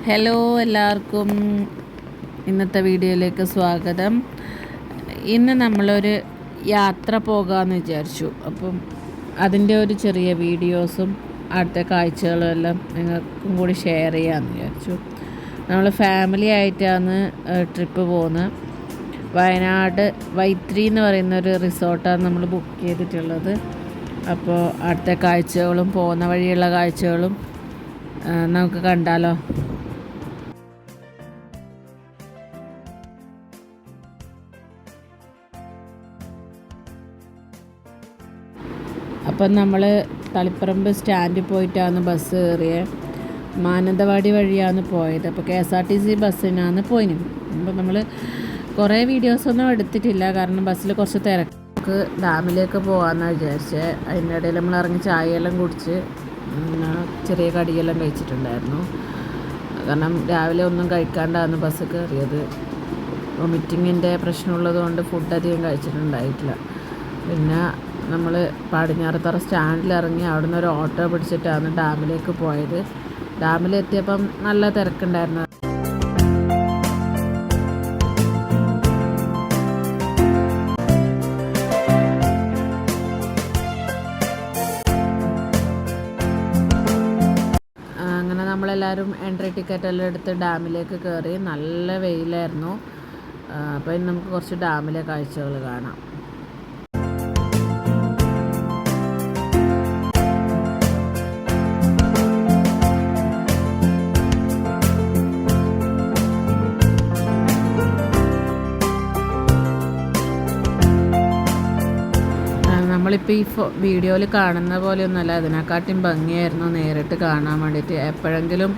Hello, എല്ലാവർക്കും ഇന്നത്തെ വീഡിയോയിലേക്ക് സ്വാഗതം. ഇന്ന് നമ്മളൊരു യാത്ര പോകാമെന്ന് വിചാരിച്ചു. അപ്പം അതിൻ്റെ ഒരു ചെറിയ വീഡിയോസും അടുത്ത കാഴ്ചകളും എല്ലാം നിങ്ങൾക്കും കൂടി ഷെയർ ചെയ്യാമെന്ന് വിചാരിച്ചു. നമ്മൾ ഫാമിലി ആയിട്ടാണ് ട്രിപ്പ് പോകുന്നത്. വയനാട് വൈത്തിരി എന്ന് പറയുന്നൊരു റിസോർട്ടാണ് നമ്മൾ ബുക്ക് ചെയ്തിട്ടുള്ളത്. അപ്പോൾ അടുത്ത കാഴ്ചകളും പോകുന്ന വഴിയുള്ള കാഴ്ചകളും നമുക്ക് കണ്ടാലോ. അപ്പം നമ്മൾ തളിപ്പറമ്പ് സ്റ്റാൻഡിൽ പോയിട്ടാണ് ബസ് കയറിയത്. മാനന്തവാടി വഴിയാണ് പോയത്. അപ്പോൾ KSRTC ബസ്സിനാണ് പോയിന്. അപ്പോൾ നമ്മൾ കുറേ വീഡിയോസൊന്നും എടുത്തിട്ടില്ല, കാരണം ബസ്സിൽ കുറച്ച് തിരക്ക്. ഡാമിലേക്ക് പോകാമെന്നാണ് വിചാരിച്ചത്. അതിൻ്റെ ഇടയിൽ നമ്മൾ ഇറങ്ങി ചായയെല്ലാം കുടിച്ച് ചെറിയ കടിയെല്ലാം കഴിച്ചിട്ടുണ്ടായിരുന്നു. കാരണം രാവിലെ ഒന്നും കഴിക്കാണ്ടാണ് ബസ് കയറിയത്. വൊമിറ്റിങ്ങിൻ്റെ പ്രശ്നമുള്ളത് കൊണ്ട് ഫുഡ് അധികം കഴിച്ചിട്ടുണ്ടായിട്ടില്ല. പിന്നെ നമ്മൾ പടിഞ്ഞാറത്തറ സ്റ്റാൻഡിൽ ഇറങ്ങി അവിടുന്ന് ഒരു ഓട്ടോ പിടിച്ചിട്ടാണ് ഡാമിലേക്ക് പോയത്. ഡാമിലെത്തിയപ്പം നല്ല തിരക്കുണ്ടായിരുന്നു. അങ്ങനെ നമ്മളെല്ലാവരും എൻട്രി ടിക്കറ്റെല്ലാം എടുത്ത് ഡാമിലേക്ക് കയറി. നല്ല വെയിലായിരുന്നു. അപ്പോൾ ഇനി നമുക്ക് കുറച്ച് ഡാമിലെ കാഴ്ചകൾ കാണാം. നമ്മളിപ്പോൾ ഈ വീഡിയോയിൽ കാണുന്ന പോലെയൊന്നുമല്ല, അതിനെക്കാട്ടും ഭംഗിയായിരുന്നു നേരിട്ട് കാണാൻ വേണ്ടിയിട്ട്. എപ്പോഴെങ്കിലും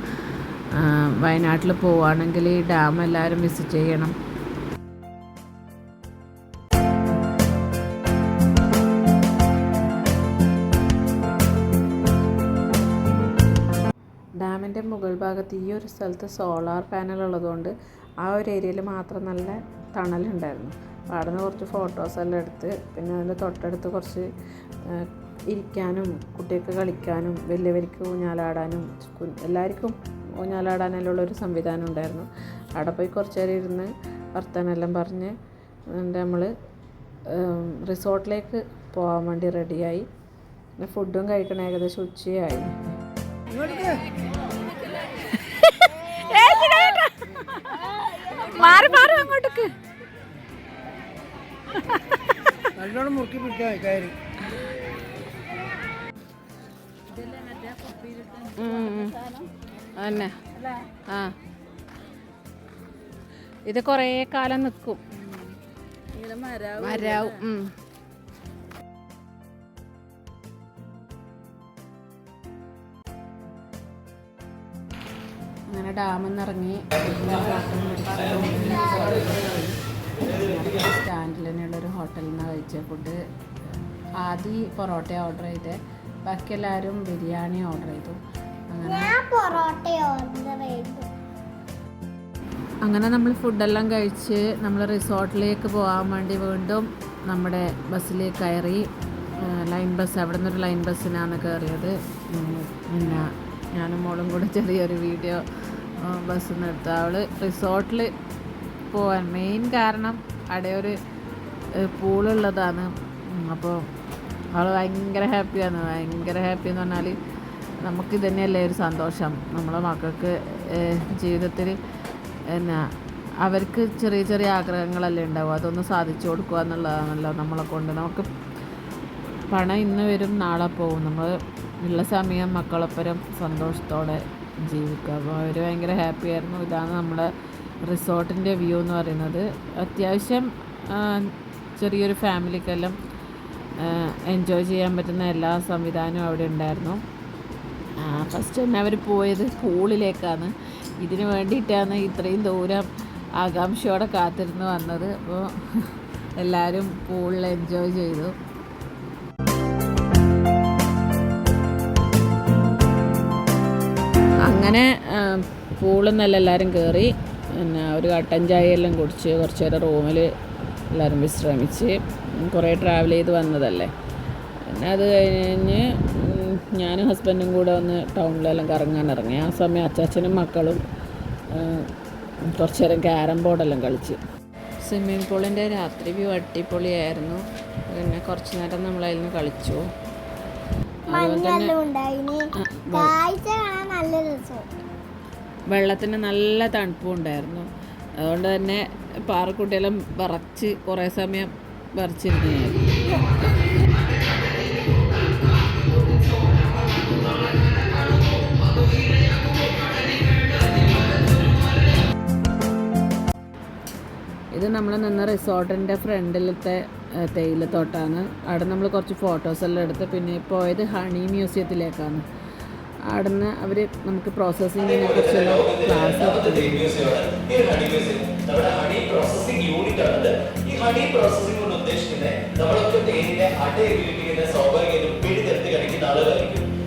വയനാട്ടിൽ പോവുകയാണെങ്കിൽ ഈ ഡാം എല്ലാവരും വിസിറ്റ് ചെയ്യണം. ഡാമിൻ്റെ മുകൾ ഭാഗത്ത് ഈ ഒരു സ്ഥലത്ത് സോളാർ പാനൽ ഉള്ളതുകൊണ്ട് ആ ഒരു ഏരിയയിൽ മാത്രം നല്ല തണലുണ്ടായിരുന്നു. അപ്പോൾ അവിടെ നിന്ന് കുറച്ച് ഫോട്ടോസെല്ലാം എടുത്ത്, പിന്നെ അതിൻ്റെ തൊട്ടടുത്ത് കുറച്ച് ഇരിക്കാനും കുട്ടികൾക്ക് കളിക്കാനും വലിയവർക്ക് ഊഞ്ഞാലാടാനും എല്ലാവർക്കും ഊഞ്ഞാലാടാനെല്ലാം ഉള്ളൊരു സംവിധാനം ഉണ്ടായിരുന്നു. അവിടെ പോയി കുറച്ച് നേരം ഇരുന്ന് വർത്തമാനമെല്ലാം പറഞ്ഞ് നമ്മൾ റിസോർട്ടിലേക്ക് പോകാൻ വേണ്ടി റെഡിയായി. പിന്നെ ഫുഡും കഴിക്കണം, ഏകദേശം ഉച്ചയായി. മാറി മാറി അങ്ങോട്ടേക്ക് നല്ലോണം മുറുക്കി പിടിക്കാൻ കയറി. അതന്നെ. ആ, ഇത് കുറേ കാലം നിൽക്കും, മരാവും. അങ്ങനെ ഡാമിൽ നിന്ന് ഇറങ്ങി സ്റ്റാൻഡിൽ തന്നെയുള്ളൊരു ഹോട്ടലിൽ നിന്നാണ് കഴിച്ച ഫുഡ്. ആദ്യം പൊറോട്ട ഓർഡർ ചെയ്ത്, ബാക്കി എല്ലാവരും ബിരിയാണി ഓർഡർ ചെയ്തു. അങ്ങനെ നമ്മൾ ഫുഡെല്ലാം കഴിച്ച് നമ്മൾ റിസോർട്ടിലേക്ക് പോകാൻ വേണ്ടി വീണ്ടും നമ്മുടെ ബസ്സിലേക്ക് കയറി. ലൈൻ ബസ്, അവിടെ നിന്നൊരു ലൈൻ ബസ്സിനാണ് കയറിയത്. പിന്നെ ഞാനും മോളും കൂടെ ചെറിയൊരു വീഡിയോ ബസ്സിൽ നിന്ന് എടുത്തു. അവൾ റിസോർട്ടിൽ പോകാൻ മെയിൻ കാരണം അവിടെ ഒരു പൂളുള്ളതാണ്. അപ്പോൾ അവൾ ഭയങ്കര ഹാപ്പിയാണ്. ഭയങ്കര ഹാപ്പി എന്ന് പറഞ്ഞാൽ നമുക്ക് തന്നെയല്ലേ ഒരു സന്തോഷം. നമ്മളെ മക്കൾക്ക് ജീവിതത്തിൽ എന്നാ അവർക്ക് ചെറിയ ചെറിയ ആഗ്രഹങ്ങളല്ലേ ഉണ്ടാവും, അതൊന്ന് സാധിച്ചു കൊടുക്കുക എന്നുള്ളതാണല്ലോ നമ്മളെ കൊണ്ട്. നമുക്ക് പണം ഇന്ന് വരും നാളെ പോകും. നമ്മൾ ഉള്ള സമയം മക്കളൊപ്പരം സന്തോഷത്തോടെ ജീവിക്കുക. അപ്പോൾ അവർ ഭയങ്കര ഹാപ്പി ആയിരുന്നു. ഇതാണ് നമ്മുടെ റിസോർട്ടിൻ്റെ വ്യൂ എന്ന് പറയുന്നത്. അത്യാവശ്യം ചെറിയൊരു ഫാമിലിക്കെല്ലാം എൻജോയ് ചെയ്യാൻ പറ്റുന്ന എല്ലാ സംവിധാനവും അവിടെ ഉണ്ടായിരുന്നു. ഫസ്റ്റ് തന്നെ അവർ പോയത് പൂളിലേക്കാണ്. ഇതിന് വേണ്ടിയിട്ടാണ് ഇത്രയും ദൂരം ആകാംക്ഷയോടെ കാത്തിരുന്ന് വന്നത്. അപ്പോൾ എല്ലാവരും പൂളിൽ എൻജോയ് ചെയ്തു. അങ്ങനെ പൂളിൽ നിന്നല്ല എല്ലാവരും കയറി. പിന്നെ ഒരു കട്ടൻ ചായയെല്ലാം കുടിച്ച് കുറച്ച് നേരം റൂമിൽ എല്ലാവരും വിശ്രമിച്ച്. കുറേ ട്രാവൽ ചെയ്ത് വന്നതല്ലേ. പിന്നെ അത് കഴിഞ്ഞ് ഞാനും ഹസ്ബൻഡും കൂടെ ഒന്ന് ടൗണിലെല്ലാം കറങ്ങാൻ ഇറങ്ങി. ആ സമയം അച്ചാച്ചനും മക്കളും കുറച്ച് നേരം ക്യാരം ബോർഡെല്ലാം കളിച്ച്. സ്വിമ്മിംഗ് പൂളിൻ്റെ രാത്രി വ്യൂ അടിപൊളിയായിരുന്നു. പിന്നെ കുറച്ച് നേരം നമ്മളതിൽ നിന്ന് കളിച്ചു. വെള്ളത്തിന് നല്ല തണുപ്പും ഉണ്ടായിരുന്നു. അതുകൊണ്ട് തന്നെ പാറക്കുട്ടിയെല്ലാം വിറച്ച് കുറേ സമയം വിറച്ചിരുന്നു. ഇത് നമ്മൾ നിന്ന റിസോർട്ടിൻ്റെ ഫ്രണ്ടിലത്തെ തേയിലത്തോട്ടാണ്. അവിടെ നമ്മൾ കുറച്ച് ഫോട്ടോസെല്ലാം എടുത്ത് പിന്നെ പോയത് ഹണി മ്യൂസിയത്തിലേക്കാണ്. അവിടെ നിന്ന് അവർ നമുക്ക് പ്രോസസ്സിങ്ങിനെ കുറിച്ചുള്ള ക്ലാസ്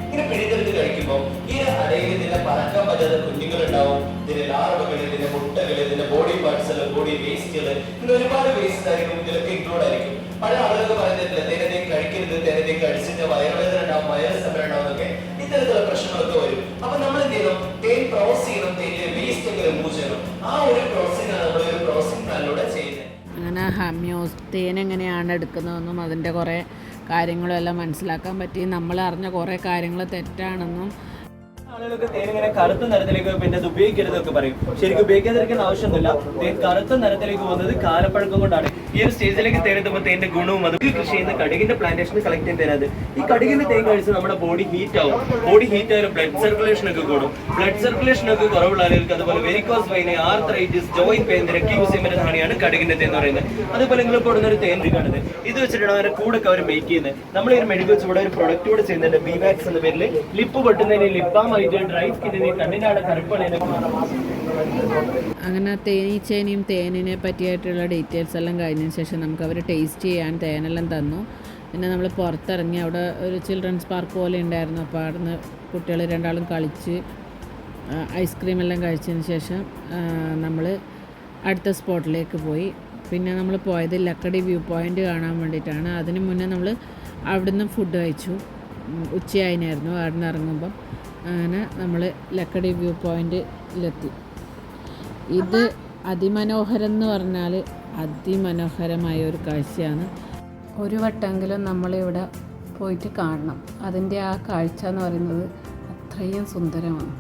ഇങ്ങനെ പിടിതെടുത്ത് കഴിക്കുമ്പോൾ ഈ അടയിൽ ഇതിന്റെ പറക്കാൻ പറ്റാത്ത കുഞ്ഞുങ്ങളുണ്ടാവും, ഇതിന്റെ ലാർവകൾ, ഇതിന്റെ മുട്ടകൾ, ഇതിന്റെ ബോഡി പാർട്സുകൾ, ബോഡി വേസ്റ്റുകൾ, ഇങ്ങനെ ഒരുപാട് വേസ്റ്റ് ആയിരിക്കും, ഇതിലൊക്കെ ഇൻക്ലൂഡ് ആയിരിക്കും. പല ആളുകൾക്ക് പറയുന്നില്ല തേനതേ കഴിക്കരുത്, തേനതേ കഴിച്ചിട്ട് വയറുവേദന ഉണ്ടാവും, വയറ് സമരം ഉണ്ടാവും എന്നൊക്കെ, ഇത്തരത്തിലുള്ള പ്രശ്നങ്ങളൊക്കെ വരും. അപ്പൊ നമ്മൾ എന്ത് ചെയ്യണം? തേൻ പ്രോസസ് ചെയ്യണം, തേനിലെ വേസ്റ്റ് ഒക്കെ റിമൂവ് ചെയ്യണം. ആ ഒരു പ്രോസസ്സിംഗ് ആണ് നമ്മൾ ഒരു പ്രോസസ്സിംഗ് പ്ലാനിലൂടെ ചെയ്യുന്നത്. അങ്ങനെ തേൻ എങ്ങനെയാണ് എടുക്കുന്നതെന്നും അതിൻ്റെ കുറേ കാര്യങ്ങളും എല്ലാം മനസ്സിലാക്കാൻ പറ്റി. നമ്മൾ അറിഞ്ഞ കുറേ കാര്യങ്ങൾ തെറ്റാണെന്നും ആളുകളൊക്കെ തേൻ ഇങ്ങനെ കറുത്ത നിറത്തിലേക്ക് പിന്നെ അത് ഉപയോഗിക്കരുതൊക്കെ പറയും. ശരിക്കും ഉപയോഗിക്കാതിരിക്കുന്ന ആവശ്യമൊന്നുമില്ല. തേൻ കറുത്ത നിറത്തിലേക്ക് പോകുന്നത് കാലപ്പഴക്കം കൊണ്ടാണ്. ഈ ഒരു സ്റ്റേജിലേക്ക് തേനെത്തുമ്പോൾ തേന്റെ ഗുണവും അത് കൃഷി ചെയ്യുന്ന കടുകിന്റെ പ്ലാന്റേഷന് കളക്ട് ചെയ്യുന്ന തേനത്. ഈ കടുകിന്റെ തേൻ കഴിച്ച് നമ്മുടെ ബോഡി ഹീറ്റ് ആവും. ബോഡി ഹീറ്റ് ആയാലും ബ്ലഡ് സർക്കുലേഷൻ ഒക്കെ കൂടും. ബ്ലഡ് സർക്കുലേഷൻ ഒക്കെ കുറവുള്ള ആളുകൾക്ക് അതുപോലെ varicose vein, arthritis, joint pain ഇതിനൊക്കെ യൂസ് ചെയ്യുന്ന ധാണിയാണ് കടുകിന്റെ തേൻ എന്ന് പറയുന്നത്. അതുപോലെ നിങ്ങൾ ഇപ്പോൾ ഒരു തേൻ കാണുന്നത് ഇത് വെച്ചിട്ടാണ് അവരുടെ കൂടെ അവർ മേക്ക് ചെയ്യുന്നത്. നമ്മൾ ഈ മെഡിക്കൽ വെച്ച് ഇവിടെ ഒരു പ്രൊഡക്റ്റ് കൂടെ ചെയ്യുന്നുണ്ട്, ബിവാക്സ് എന്ന പേരിൽ. ലിപ്പ് പൊട്ടുന്നതിന് ലിപ്പാമായിട്ട് ഡ്രൈ സ്കിന്നിന് കണ്ണിനാടെ കറുപ്പണേനെ. അങ്ങനെ തേനീച്ചേനെയും തേനിനെ പറ്റിയായിട്ടുള്ള ഡീറ്റെയിൽസ് എല്ലാം കഴിഞ്ഞതിന് ശേഷം നമുക്ക് അവർ ടേസ്റ്റ് ചെയ്യാൻ തേനെല്ലാം തന്നു. പിന്നെ നമ്മൾ പുറത്തിറങ്ങി അവിടെ ഒരു ചിൽഡ്രൻസ് പാർക്ക് പോലെ ഉണ്ടായിരുന്നു. അപ്പോൾ അവിടുന്ന് കുട്ടികൾ രണ്ടാളും കളിച്ച് ഐസ്ക്രീമെല്ലാം കഴിച്ചതിന് ശേഷം നമ്മൾ അടുത്ത സ്പോട്ടിലേക്ക് പോയി. പിന്നെ നമ്മൾ പോയത് ലക്കടി വ്യൂ പോയിൻ്റ് കാണാൻ വേണ്ടിയിട്ടാണ്. അതിന് മുന്നേ നമ്മൾ അവിടുന്ന് ഫുഡ് കഴിച്ചു. ഉച്ചയായിരുന്നു അവിടെ നിന്ന് ഇറങ്ങുമ്പം. അങ്ങനെ നമ്മൾ ലക്കടി വ്യൂ പോയിൻ്റിലെത്തി. ഇത് അതിമനോഹരം എന്ന് പറഞ്ഞാൽ അതിമനോഹരമായ ഒരു കാഴ്ചയാണ്. ഒരു വട്ടമെങ്കിലും നമ്മളിവിടെ പോയിട്ട് കാണണം. അതിൻ്റെ ആ കാഴ്ച എന്ന് പറയുന്നത് അത്രയും സുന്ദരമാണ്.